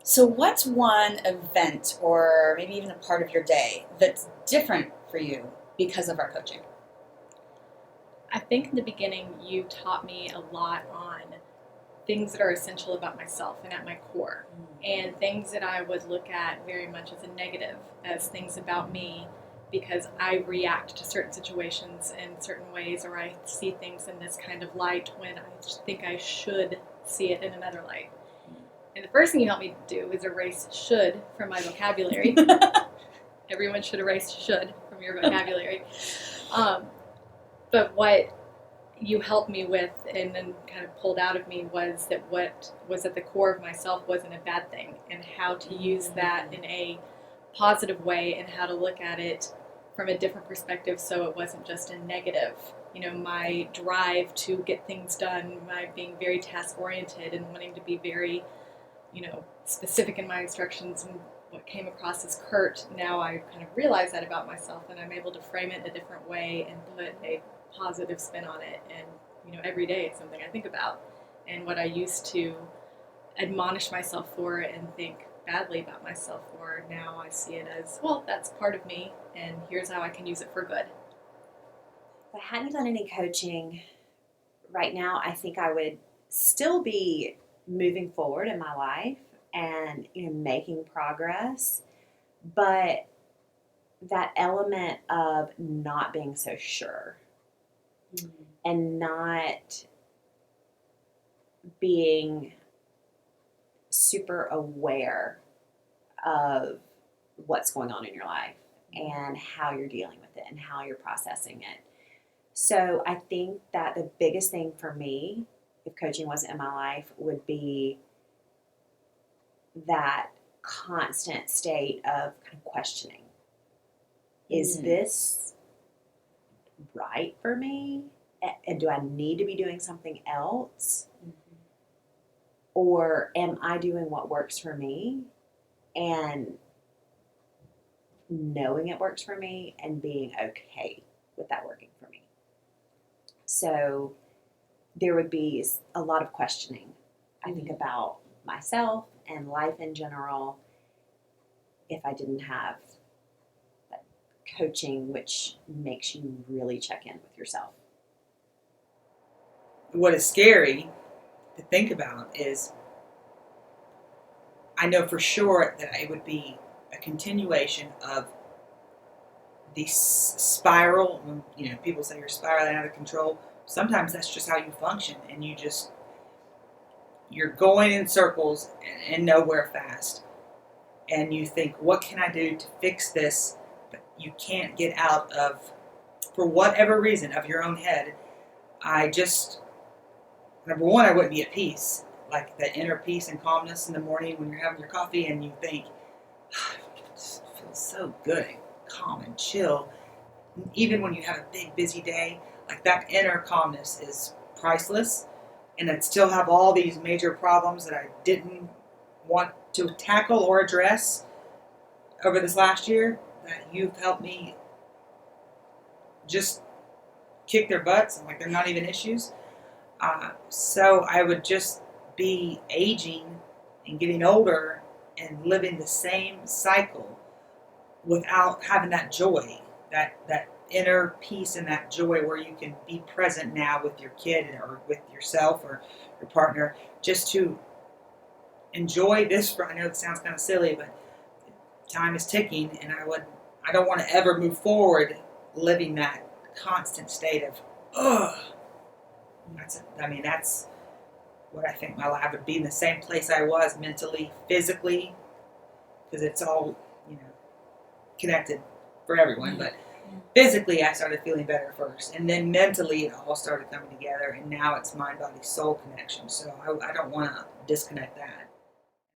So, what's one event or maybe even a part of your day that's different for you because of our coaching? I think in the beginning you taught me a lot on things that are essential about myself and at my core, and things that I would look at very much as a negative, as things about me, because I react to certain situations in certain ways, or I see things in this kind of light when I think I should see it in another light. And the first thing you helped me do is erase should from my vocabulary. Everyone should erase should from your vocabulary. Um, but what you helped me with and then kind of pulled out of me was that what was at the core of myself wasn't a bad thing, and how to use that in a positive way and how to look at it from a different perspective so it wasn't just a negative. My drive to get things done, my being very task oriented and wanting to be very, specific in my instructions, and what came across as curt, now I kind of realize that about myself and I'm able to frame it in a different way and put a positive spin on it. And every day it's something I think about, and what I used to admonish myself for and think badly about myself for, now I see it as, well, that's part of me and here's how I can use it for good. If I hadn't done any coaching right now, I think I would still be moving forward in my life and making progress, but that element of not being so sure and not being super aware of what's going on in your life and how you're dealing with it and how you're processing it. So I think that the biggest thing for me, if coaching wasn't in my life, would be that constant state of kind of questioning. Is this right for me? And do I need to be doing something else? Or am I doing what works for me and knowing it works for me and being okay with that working for me? So there would be a lot of questioning, I think, about myself and life in general if I didn't have that coaching, which makes you really check in with yourself. What is scary to think about is I know for sure that it would be a continuation of the spiral. When people say you're spiraling out of control, sometimes that's just how you function, and you're going in circles and nowhere fast. And you think, what can I do to fix this? But you can't get out of, for whatever reason, of your own head. Number one, I wouldn't be at peace. Like the inner peace and calmness in the morning when you're having your coffee and you think, it just feels so good and calm and chill. Even when you have a big, busy day, like that inner calmness is priceless. And I'd still have all these major problems that I didn't want to tackle or address over this last year, that you've helped me just kick their butts, and like they're not even issues. So I would just be aging and getting older and living the same cycle without having that joy, that inner peace and that joy where you can be present now with your kid or with yourself or your partner, just to enjoy this. I know it sounds kind of silly, but time is ticking, and I don't want to ever move forward living that constant state of, ugh. That's what I think my life would be, in the same place I was mentally, physically, because it's all, connected for everyone. But physically, I started feeling better first, and then mentally, it all started coming together, and now it's mind, body, soul connection. So I don't want to disconnect that.